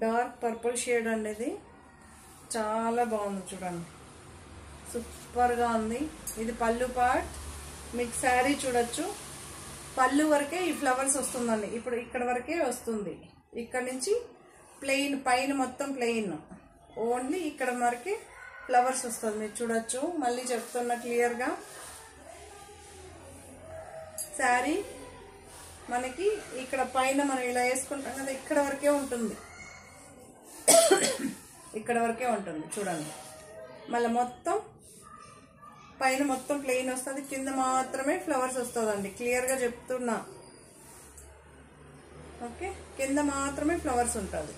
డార్క్ పర్పుల్ షేడ్ అండి ఇది, చాలా బాగుంది చూడండి, సూపర్గా ఉంది. ఇది పళ్ళు పార్ట్. మీకు శారీ చూడొచ్చు, పళ్ళు వరకే ఈ ఫ్లవర్స్ వస్తుందండి. ఇప్పుడు ఇక్కడ వరకే వస్తుంది, ఇక్కడ నుంచి ప్లెయిన్, పైన మొత్తం ప్లెయిన్, ఓన్లీ ఇక్కడ వరకే ఫ్లవర్స్ వస్తుంది. మీరు చూడొచ్చు. మళ్ళీ చెప్తున్నా క్లియర్గా, శారీ మనకి ఇక్కడ పైన మనం ఇలా వేసుకుంటాం కదా, ఇక్కడ వరకే ఉంటుంది, ఇక్కడ వరకే ఉంటుంది చూడండి. మళ్ళీ మొత్తం పైన మొత్తం ప్లెయిన్ వస్తుంది, కింద మాత్రమే ఫ్లవర్స్ వస్తుందండి. క్లియర్గా చెప్తున్నా, ఓకే, కింద మాత్రమే ఫ్లవర్స్ ఉంటుంది.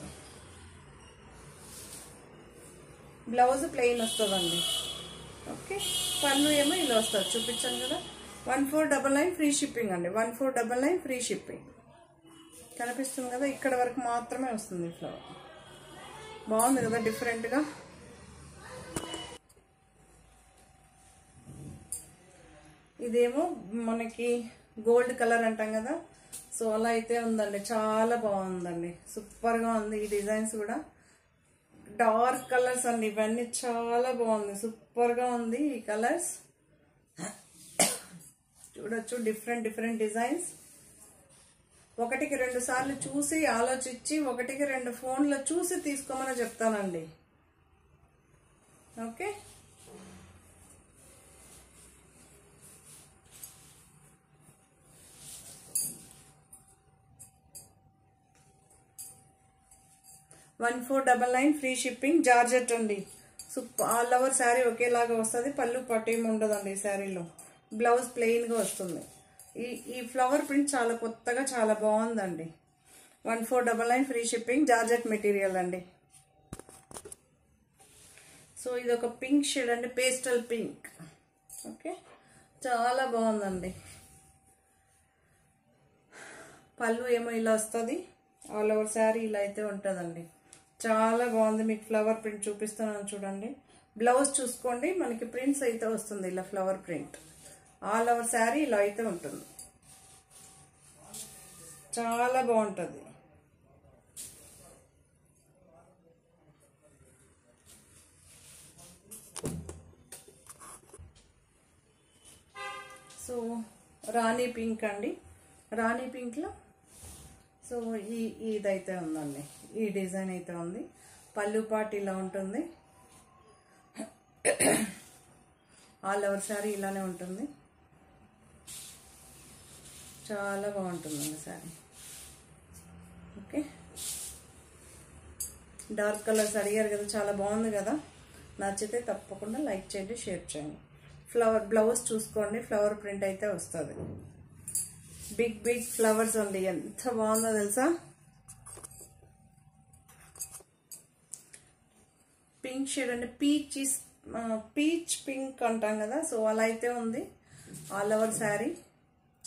బ్లౌజ్ ప్లెయిన్ వస్తుందండి. ఓకే, పళ్ళు ఏమో ఇలా వస్తుంది, చూపించాను కదా. 1499 ఫ్రీ షిప్పింగ్ అండి. 1499 ఫ్రీ షిప్పింగ్. కనిపిస్తుంది కదా, ఇక్కడ వరకు మాత్రమే వస్తుంది ఫ్లవర్. బాగుంది కదా, డిఫరెంట్గా. ఇదేమో మనకి గోల్డ్ కలర్ అంటాం కదా, సో అలా అయితే ఉందండి. చాలా బాగుందండి, సూపర్గా ఉంది. ఈ డిజైన్స్ కూడా డార్క్ కలర్స్ అండి, ఇవన్నీ చాలా బాగుంది, సూపర్గా ఉంది. ఈ కలర్స్ చూడొచ్చు, డిఫరెంట్ డిఫరెంట్ డిజైన్స్. 1కి 2 సార్లు చూసి ఆలోచించి 1కి 2 ఫోన్లో చూసి తీసుకోమని చెప్తానండి. Okay, $1499 free shipping. జార్జెట్ అండి, ఆల్ ఓవర్ శారీ ఒకేలాగా వస్తుంది. పళ్ళు పట్టు ఏమి ఉండదండి ఈ శారీలో. బ్లౌజ్ ప్లెయిన్గా వస్తుంది. ఈ ఫ్లవర్ ప్రింట్ చాలా కొత్తగా చాలా బాగుందండి. 1499 ఫ్రీ షిప్పింగ్. జార్జెట్ మెటీరియల్ అండి. సో ఇది ఒక పింక్ షేడ్ అండి, పేస్టల్ పింక్. ఓకే, చాలా బాగుందండి. పళ్ళు ఏమో ఇలా వస్తుంది, ఆల్ ఓవర్ శారీ ఇలా అయితే ఉంటుందండి. చాలా బాగుంది. మీకు ఫ్లవర్ ప్రింట్ చూపిస్తున్నాను చూడండి. బ్లౌజ్ చూసుకోండి, మనకి ప్రింట్స్ అయితే వస్తుంది ఇలా flower print. All over sari ఇలా అయితే ఉంటుంది, చాలా బాగుంటుంది. సో రాణి పింక్ అండి, రాణి పింక్లో సో ఇదైతే ఉందండి, ఈ డిజైన్ అయితే ఉంది. పళ్ళు పాటు ఇలా ఉంటుంది, ఆల్ ఓవర్ శారీ ఇలానే ఉంటుంది. చాలా బాగుంటుందండి శారీ. ఓకే, డార్క్ కలర్స్ అడిగారు కదా, చాలా బాగుంది కదా. నచ్చితే తప్పకుండా లైక్ చేయండి, షేర్ చేయండి. ఫ్లవర్ బ్లౌజ్ చూసుకోండి, ఫ్లవర్ ప్రింట్ అయితే వస్తుంది. బిగ్ బిగ్ ఫ్లవర్స్ అండి, ఎంత బాగుందో తెలుసా. పింక్ షేడ్ అంటే పీచ్ పింక్ అంటాం కదా, సో అలా అయితే ఉంది. ఆల్ ఓవర్ శారీ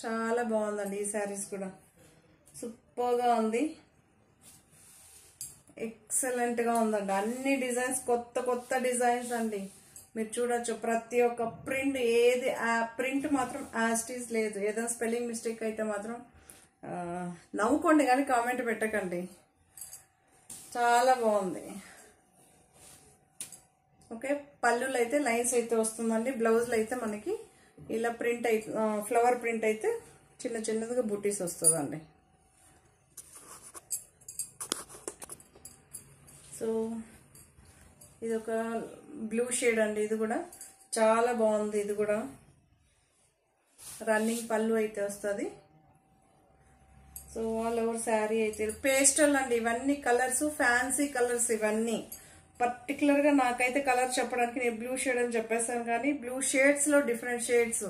చాలా బాగుందండి ఈ శారీస్ కూడా, సూపర్గా ఉంది, ఎక్సలెంట్గా ఉందండి. అన్ని డిజైన్స్ కొత్త కొత్త డిజైన్స్ అండి. మీరు చూడొచ్చు ప్రతి ఒక్క ప్రింట్, ఏది ప్రింట్ మాత్రం యాస్టీస్ లేదు. ఏదైనా స్పెల్లింగ్ మిస్టేక్ అయితే మాత్రం నవ్వుకోండి కానీ కామెంట్ పెట్టకండి. చాలా బాగుంది. ఓకే, పళ్ళులో అయితే లైన్స్ అయితే వస్తుందండి. బ్లౌజ్లో అయితే మనకి ఇలా ప్రింట్ అయితే ఫ్లవర్ ప్రింట్ అయితే చిన్న చిన్నదిగా బుటీస్ వస్తుందండి. సో ఇది ఒక బ్లూ షేడ్ అండి. ఇది కూడా చాలా బాగుంది. ఇది కూడా రన్నింగ్ పళ్ళు అయితే వస్తుంది. సో ఆల్ ఓవర్ శారీ అయితే పేస్టల్ అండి. ఇవన్నీ కలర్స్ ఫ్యాన్సీ కలర్స్. ఇవన్నీ పర్టికులర్గా నాకైతే కలర్ చెప్పడానికి నేను బ్లూ షేడ్ అని చెప్పేసాను, కానీ బ్లూ షేడ్స్లో డిఫరెంట్ షేడ్స్.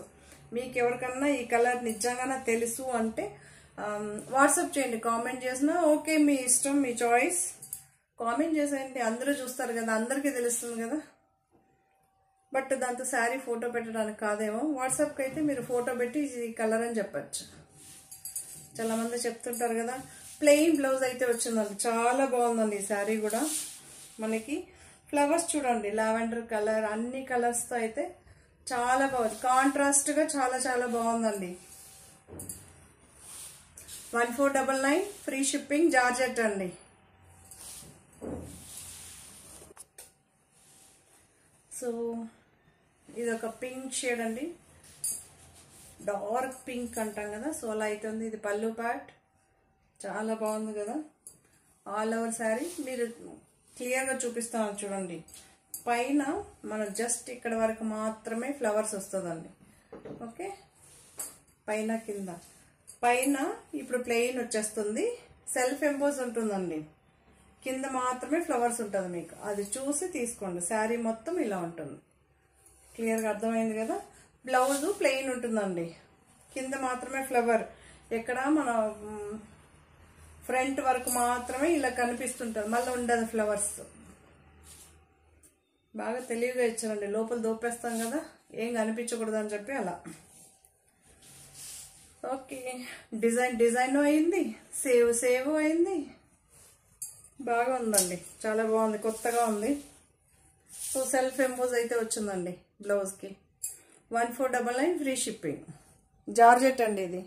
మీకు ఎవరికన్నా ఈ కలర్ నిజంగానే తెలుసు అంటే వాట్సాప్ చేయండి. కామెంట్ చేసినా ఓకే, మీ ఇష్టం, మీ చాయిస్. కామెంట్ చేసేయండి, అందరూ చూస్తారు కదా, అందరికీ తెలుస్తుంది కదా. బట్ దాంతో శారీ ఫోటో పెట్టడానికి కాదేమో. వాట్సాప్కి అయితే మీరు ఫోటో పెట్టి ఇది కలర్ అని చెప్పచ్చు. చాలా మంది చెప్తుంటారు కదా. ప్లెయిన్ బ్లౌజ్ అయితే వచ్చిందండి, చాలా బాగుందండి ఈ శారీ కూడా. మనకి ఫ్లవర్స్ చూడండి, లావెండర్ కలర్, అన్ని కలర్స్తో అయితే చాలా బాగుంది. కాంట్రాస్ట్గా చాలా చాలా బాగుందండి. 1499 ఫ్రీ షిప్పింగ్, జార్జెట్ అండి. సో ఇది ఒక పింక్ షేడ్ అండి, డార్క్ పింక్ అంటాం కదా, సో అలా అవుతుంది. ఇది పళ్ళు పార్ట్, చాలా బాగుంది కదా. ఆల్ ఓవర్ శారీ మీరు క్లియర్గా చూపిస్తాను చూడండి. పైన మనం జస్ట్ ఇక్కడ వరకు మాత్రమే ఫ్లవర్స్ వస్తుందండి. ఓకే, పైన కింద. పైన ఇప్పుడు ప్లెయిన్ వచ్చేస్తుంది, సెల్ఫ్ ఎంబోస్ ఉంటుందండి. కింద మాత్రమే ఫ్లవర్స్ ఉంటుంది. మీకు అది చూసి తీసుకోండి. శారీ మొత్తం ఇలా ఉంటుంది. క్లియర్గా అర్థమైంది కదా. బ్లౌజు ప్లెయిన్ ఉంటుందండి, కింద మాత్రమే ఫ్లవర్. ఎక్కడ మన ఫ్రంట్ వరకు మాత్రమే ఇలా కనిపిస్తుంటుంది, మళ్ళీ ఉండదు ఫ్లవర్స్. బాగా తెలివిగా ఇచ్చారండి. లోపల దోపేస్తాం కదా, ఏం కనిపించకూడదు అని చెప్పి అలా. ఓకే, డిజైన్ అయింది, సేవ్ అయింది. బాగా ఉందండి, చాలా బాగుంది, కొత్తగా ఉంది. సో సెల్ఫ్ ఎంబోజ్ అయితే వచ్చిందండి బ్లౌజ్కి. 1499 ఫ్రీ షిప్పింగ్, జార్జెట్ అండి.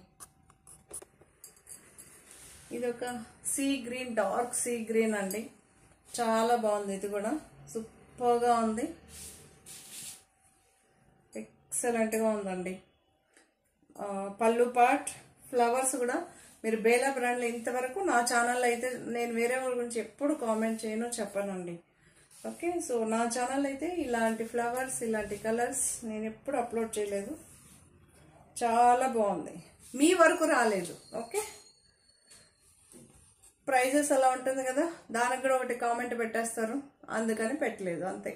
ఇది ఒక sea green, dark sea green అండి, చాలా బాగుంది. ఇది కూడా సూపర్గా ఉంది, ఎక్సలెంట్గా ఉందండి. పళ్ళు పార్ట్ ఫ్లవర్స్ కూడా మీరు బేలా బ్రాండ్లో ఇంతవరకు నా ఛానల్లో అయితే నేను వేరే వాళ్ళ గురించి ఎప్పుడు కామెంట్ చేయను, చెప్పనండి. ఓకే, సో నా ఛానల్ అయితే ఇలాంటి ఫ్లవర్స్, ఇలాంటి కలర్స్ నేను ఎప్పుడు అప్లోడ్ చేయలేదు. చాలా బాగుంది, మీ వరకు రాలేదు. ఓకే, ప్రైజెస్ అలా ఉంటుంది కదా, దానికి కూడా ఒకటి కామెంట్ పెట్టేస్తారు, అందుకని పెట్టలేదు అంతే.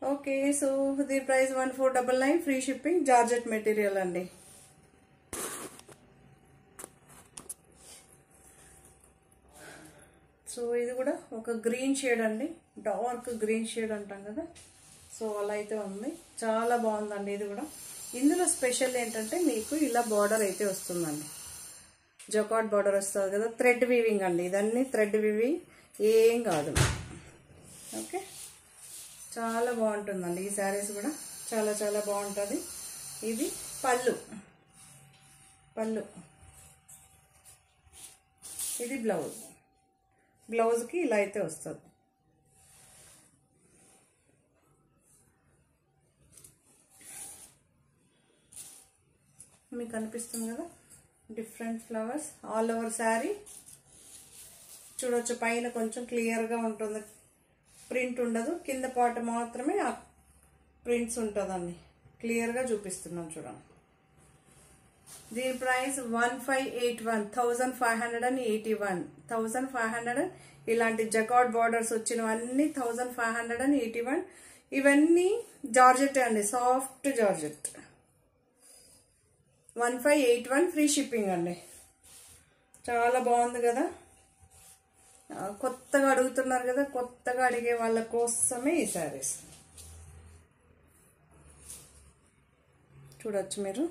ఓకే, సో దీని price 1499 free shipping, georgette material అండి. సో ఇది కూడా ఒక గ్రీన్ షేడ్ అండి, డార్క్ గ్రీన్ షేడ్ అంటాం కదా, సో అలా అయితే ఉంది. చాలా బాగుందండి ఇది కూడా. ఇందులో స్పెషల్ ఏంటంటే మీకు ఇలా బార్డర్ అయితే వస్తుందండి, జకాట్ బార్డర్ వస్తుంది కదా, థ్రెడ్ వీవింగ్ అండి. ఇదన్నీ థ్రెడ్ వీవింగ్, ఏం కాదు. ఓకే, చాలా బాగుంటుందండి ఈ శారీస్ కూడా, చాలా చాలా బాగుంటుంది. ఇది పళ్ళు, ఇది బ్లౌజ్కి ఇలా అయితే వస్తుంది. మీకు కనిపిస్తుంది కదా, different flowers all over sari చూడొచ్చు. పైన కొంచెం క్లియర్గా ఉంటుంది, ప్రింట్ ఉండదు, కింద పార్ట్ మాత్రమే ఆ ప్రింట్స్ ఉంటుందండి. క్లియర్గా చూపిస్తున్నాం చూడండి. దీని ప్రైస్ 1581, 1581. ఇలాంటి జకాట్ బార్డర్స్ వచ్చినవన్నీ 1581. ఇవన్నీ జార్జెట్ అండి, సాఫ్ట్ జార్జెట్. 1581 ఫ్రీ షిప్పింగ్ అండి. చాలా బాగుంది కదా. కొత్తగా అడుగుతున్నారు కదా, కొత్తగా అడిగే వాళ్ళ కోసమే ఈ శారీస్. చూడొచ్చు మీరు,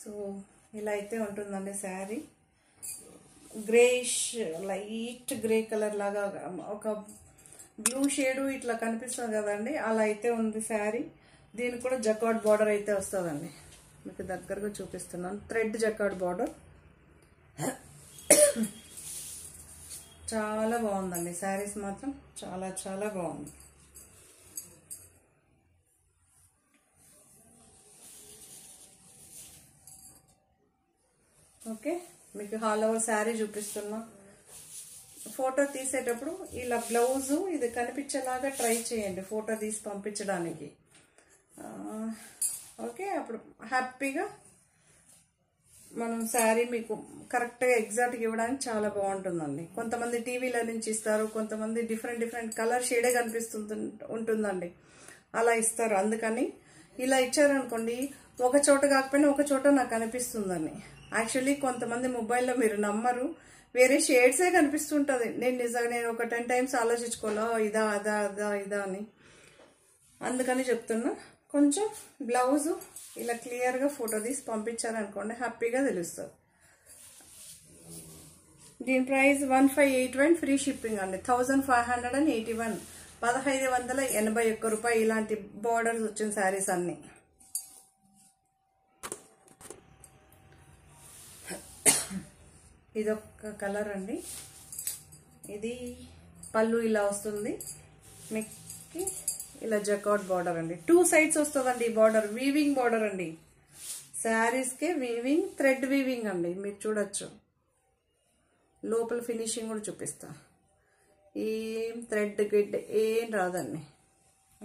సో ఇలా అయితే ఉంటుందండి sari. Greyish light grey colour లాగా ఒక బ్లూ షేడ్ ఇట్లా కనిపిస్తుంది కదండి, అలా అయితే ఉంది శారీ. దీనికి కూడా జకార్డ్ బార్డర్ అయితే వస్తుందండి. మీకు దగ్గరగా చూపిస్తున్నాను. Thread jacquard border. చాలా బాగుందండి శారీస్ మాత్రం, చాలా చాలా బాగుంది. ఓకే, మీకు ఆల్ ఓవర్ శారీ చూపిస్తున్నా. ఫోటో తీసేటప్పుడు ఇలా బ్లౌజు ఇది కనిపించేలాగా ట్రై చేయండి ఫోటో తీసి పంపించడానికి. ఓకే, అప్పుడు హ్యాపీగా మనం శారీ మీకు కరెక్ట్గా ఎగ్జాక్ట్గా ఇవ్వడానికి చాలా బాగుంటుందండి. కొంతమంది టీవీల నుంచి ఇస్తారు, కొంతమంది డిఫరెంట్ కలర్ షేడే ఉంటుందండి, అలా ఇస్తారు. అందుకని ఇలా ఇచ్చారనుకోండి, ఒక చోట కాకపోయినా ఒక చోట నాకు అనిపిస్తుందని. యాక్చువల్లీ కొంతమంది మొబైల్లో మీరు నమ్మరు, వేరే షేడ్సే కనిపిస్తుంటుంది. నేను ఒక 10 టైమ్స్ ఆలోచించుకోవాలా ఇదా అదా అదా ఇదా అని. అందుకని చెప్తున్నా, కొంచెం బ్లౌజు ఇలా క్లియర్గా ఫోటో తీసి పంపించారనుకోండి, హ్యాపీగా తెలుస్తుంది. దీని ప్రైస్ 1581 ఫ్రీ షిప్పింగ్ అండి. 1581 1581 రూపాయలు. ఇలాంటి బార్డర్స్ వచ్చిన శారీస్ అన్ని. ఇదొక కలర్ అండి. ఇది పళ్ళు ఇలా వస్తుంది మీకు, ఇలా జకార్డ్ బార్డర్ అండి. 2 సైడ్స్ వస్తుందండి ఈ బార్డర్. వీవింగ్ బార్డర్ అండి, శారీస్కే వీవింగ్, థ్రెడ్ వీవింగ్ అండి. మీరు చూడొచ్చు. లోపల ఫినిషింగ్ కూడా చూపిస్తా. ఏం థ్రెడ్ గిడ్ ఏం రాదండి.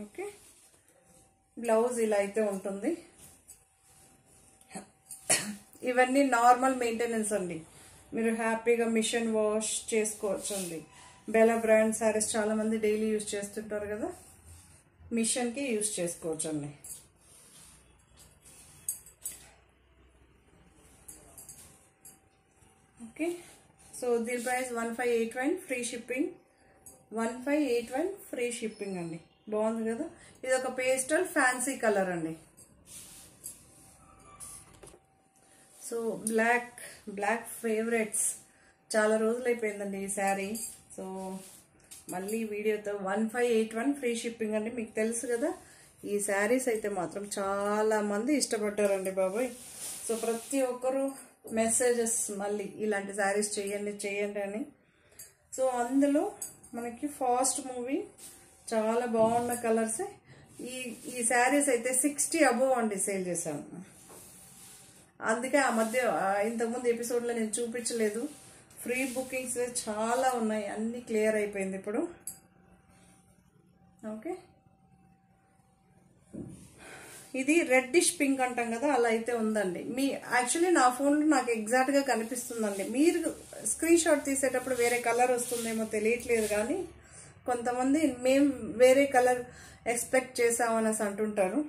ఓకే, బ్లౌజ్ ఇలా అయితే ఉంటుంది. ఇవన్నీ నార్మల్ మెయింటెనెన్స్ అండి. మీరు హ్యాపీగా మిషన్ వాష్ చేసుకోవచ్చు అండి. బెలా బ్రాండ్ శారీస్ చాలా మంది డైలీ యూజ్ చేస్తుంటారు కదా, మిషన్కి యూజ్ చేసుకోవచ్చు అండి. ఓకే, సో దీని price 1581 free shipping. 1581 free shipping అండి. బాగుంది కదా. ఇది ఒక పేస్టల్ ఫ్యాన్సీ కలర్ అండి. So black favourites. చాలా రోజులు అయిపోయిందండి ఈ శారీ. సో మళ్ళీ వీడియోతో 1581 ఫ్రీ షిప్పింగ్ అండి. మీకు తెలుసు కదా, ఈ శారీస్ అయితే మాత్రం చాలా మంది ఇష్టపడ్డారండి బాబాయ్. సో ప్రతి ఒక్కరు మెసేజెస్ మళ్ళీ ఇలాంటి శారీస్ చేయండి అని. సో అందులో మనకి ఫాస్ట్ మూవీ చాలా బాగున్న కలర్స్. ఈ శారీస్ అయితే 60 అబోవ్ అండి సేల్ చేశాను. అందుకే ఆ మధ్య ఇంతకుముందు ఎపిసోడ్లో నేను చూపించలేదు. ఫ్రీ బుకింగ్స్ చాలా ఉన్నాయి, అన్ని క్లియర్ అయిపోయింది ఇప్పుడు. ఓకే, ఇది రెడ్డిష్ పింక్ అంటాం కదా, అలా అయితే ఉందండి. యాక్చువల్లీ నా ఫోన్లో నాకు ఎగ్జాక్ట్గా కనిపిస్తుందండి. మీరు స్క్రీన్ షాట్ తీసేటప్పుడు వేరే కలర్ వస్తుందేమో తెలియట్లేదు, కానీ కొంతమంది మేము వేరే కలర్ ఎక్స్పెక్ట్ చేసామనేసి అంటుంటారు.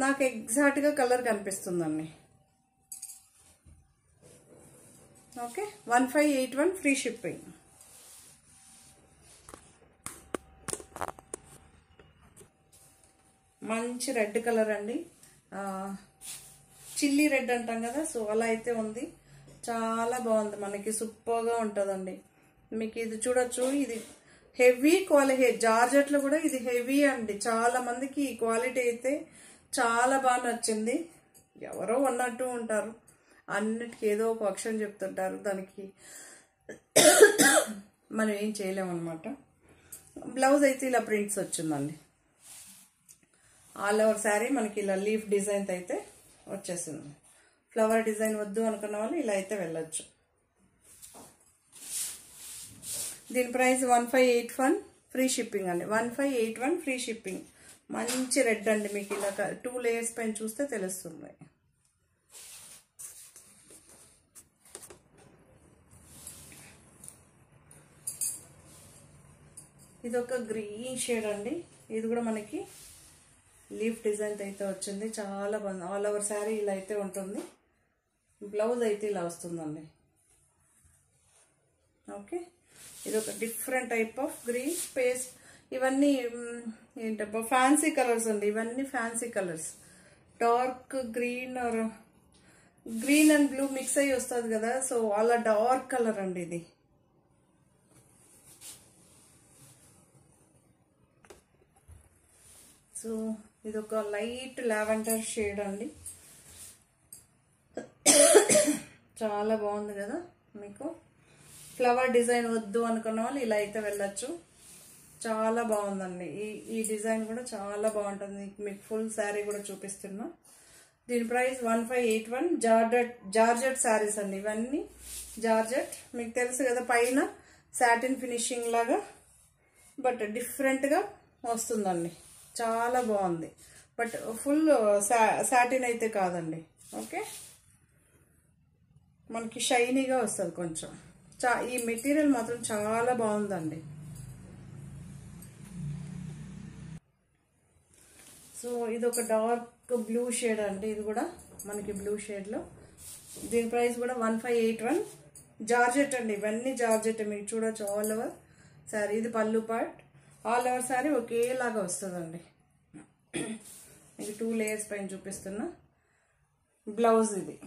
నాకు ఎగ్జాక్ట్గా కలర్ కనిపిస్తుందండి. Okay, 1581 free shipping. మంచి రెడ్ కలర్ అండి, చిల్లీ రెడ్ అంటాం కదా, సో అలా అయితే ఉంది. చాలా బాగుంది, మనకి సూపర్గా ఉంటుందండి. మీకు ఇది చూడొచ్చు, ఇది హెవీ క్వాలిటీ. జార్జెట్లో కూడా ఇది హెవీ అండి. చాలా మందికి ఈ క్వాలిటీ అయితే చాలా బాగా నచ్చింది. ఎవరో ఉన్నట్టు ఉంటారు, అన్నిటికీ ఏదో ఒక అక్షరం చెప్తుంటారు, దానికి మనం ఏం చేయలేమన్నమాట. బ్లౌజ్ అయితే ఇలా ప్రింట్స్ వచ్చిందండి. ఆల్ ఓవర్ శారీ మనకి ఇలా లీఫ్ డిజైన్ అయితే వచ్చేసింది. ఫ్లవర్ డిజైన్ వద్దు అనుకున్న వాళ్ళు ఇలా అయితే వెళ్ళొచ్చు. దీని ప్రైస్ 1581 ఫ్రీ షిప్పింగ్ అండి. 1581 ఫ్రీ షిప్పింగ్. మంచి రెడ్ అండి, మీకు ఇలా 2 లేయర్స్ పైన చూస్తే తెలుస్తుంది. ఇది ఒక గ్రీన్ షేడ్ అండి. ఇది కూడా మనకి లీఫ్ డిజైన్ అయితే వచ్చింది, చాలా బాగుంది. ఆల్ ఓవర్ శారీ ఇలా అయితే ఉంటుంది. బ్లౌజ్ అయితే ఇలా వస్తుందండి. ఓకే, ఇది ఒక different type of green space. ఇవన్నీ ఏంటబ్బా ఫ్యాన్సీ కలర్స్ అండి. ఇవన్నీ fancy colours. Dark green are green and blue mix అయ్యి వస్తుంది కదా, సో అలా డార్క్ కలర్ అండి ఇది. సో ఇది ఒక లైట్ లావెండర్ షేడ్ అండి. చాలా బాగుంది కదా. మీకు ఫ్లవర్ డిజైన్ వద్దు అనుకున్న వాళ్ళు ఇలా అయితే వెళ్ళచ్చు. చాలా బాగుందండి. ఈ డిజైన్ కూడా చాలా బాగుంటుంది. మీకు ఫుల్ శారీ కూడా చూపిస్తున్నా. దీని ప్రైస్ 1581. జార్జెట్ శారీస్ అండి ఇవన్నీ. జార్జెట్ మీకు తెలుసు కదా, పైన సాటిన్ ఫినిషింగ్ లాగా బట్ డిఫరెంట్గా వస్తుందండి. చాలా బాగుంది. బట్ ఫుల్ సాటిన్ అయితే కాదండి. ఓకే, మనకి షైనీగా వస్తుంది కొంచెం. ఈ మెటీరియల్ మాత్రం చాలా బాగుందండి. సో ఇది ఒక డార్క్ బ్లూ షేడ్ అండి. ఇది కూడా మనకి బ్లూ షేడ్లో. దీని ప్రైస్ కూడా 1581. జార్జెట్ అండి ఇవన్నీ. జార్జెట్ మీకు చూడొచ్చు ఆల్ ఓవర్ శారీ. ఇది పళ్ళు పార్ట్. ఆల్ ఓవర్ శారీ ఒకేలాగా వస్తుందండి. ఇది 2 లేయర్స్ పైన చూపిస్తున్నా. బ్లౌజ్ ఇది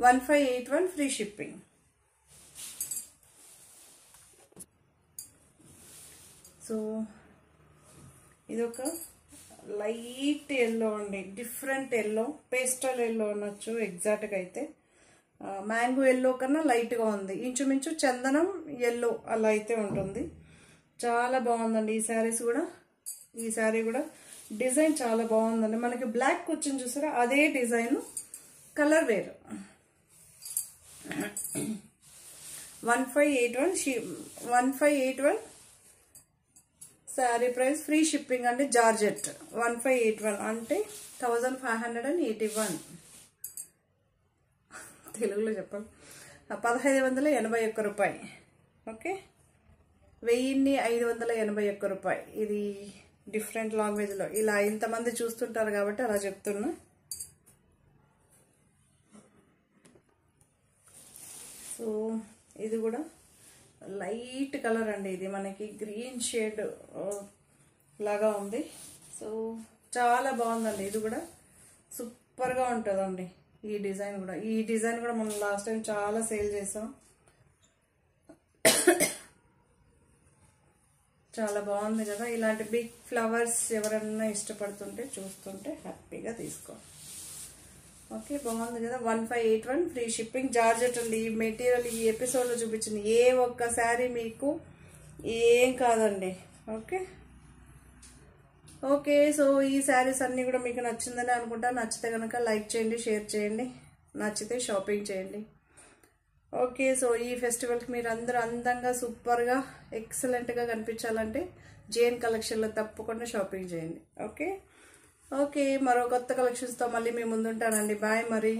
1581 ఫ్రీ షిప్పింగ్. సో ఇది ఒక లైట్ ఎల్లో అండి. డిఫరెంట్ ఎల్లో, పేస్టల్ ఎల్లో అనొచ్చు ఎగ్జాక్ట్గా అయితే. మ్యాంగో ఎల్లో కన్నా లైట్గా ఉంది. ఇంచుమించు చందనం ఎల్లో అలా అయితే ఉంటుంది. చాలా బాగుందండి ఈ శారీస్ కూడా. ఈ శారీ కూడా డిజైన్ చాలా బాగుందండి. మనకి బ్లాక్ వచ్చింది చూసారా, అదే డిజైన్, కలర్ వేరు. 1581 శారీ ప్రైస్ ఫ్రీ షిప్పింగ్ అండి. జార్జెట్ 1581 అంటే 1581 తెలుగులో చెప్పాలి. 1581 రూపాయి. ఓకే, 1581 రూపాయి. ఇది డిఫరెంట్ లాంగ్వేజ్లో ఇలా ఇంతమంది చూస్తుంటారు కాబట్టి అలా చెప్తున్నా. సో ఇది కూడా లైట్ కలర్ అండి. ఇది మనకి గ్రీన్ షేడ్ లాగా ఉంది. సో చాలా బాగుందండి. ఇది కూడా సూపర్గా ఉంటుందండి. ఈ డిజైన్ కూడా మనం లాస్ట్ టైం చాలా సేల్ చేసాం. చాలా బాగుంది కదా. ఇలాంటి బిగ్ ఫ్లవర్స్ ఎవరన్నా ఇష్టపడుతుంటే చూస్తుంటే హ్యాపీగా తీసుకో. ఓకే, బాగుంది కదా. 1581 ఫ్రీ షిప్పింగ్. జార్జెట్ అండి. ఈ మెటీరియల్ ఈ ఎపిసోడ్లో చూపించింది ఏ ఒక్క శారీ మీకు ఏం కాదండి. Okay okay. సో ఈ శారీస్ అన్నీ కూడా మీకు నచ్చిందని అనుకుంటా. నచ్చితే కనుక లైక్ చేయండి, షేర్ చేయండి. నచ్చితే షాపింగ్ చేయండి. ఓకే, సో ఈ ఫెస్టివల్కి మీరు అందరూ అందంగా సూపర్గా ఎక్సలెంట్గా కనిపించాలంటే జేఎన్ కలెక్షన్లో తప్పకుండా షాపింగ్ చేయండి. ఓకే ఓకే, మరో కొత్త కలెక్షన్స్తో మళ్ళీ మీ ముందుంటానండి. బాయ్ మరి.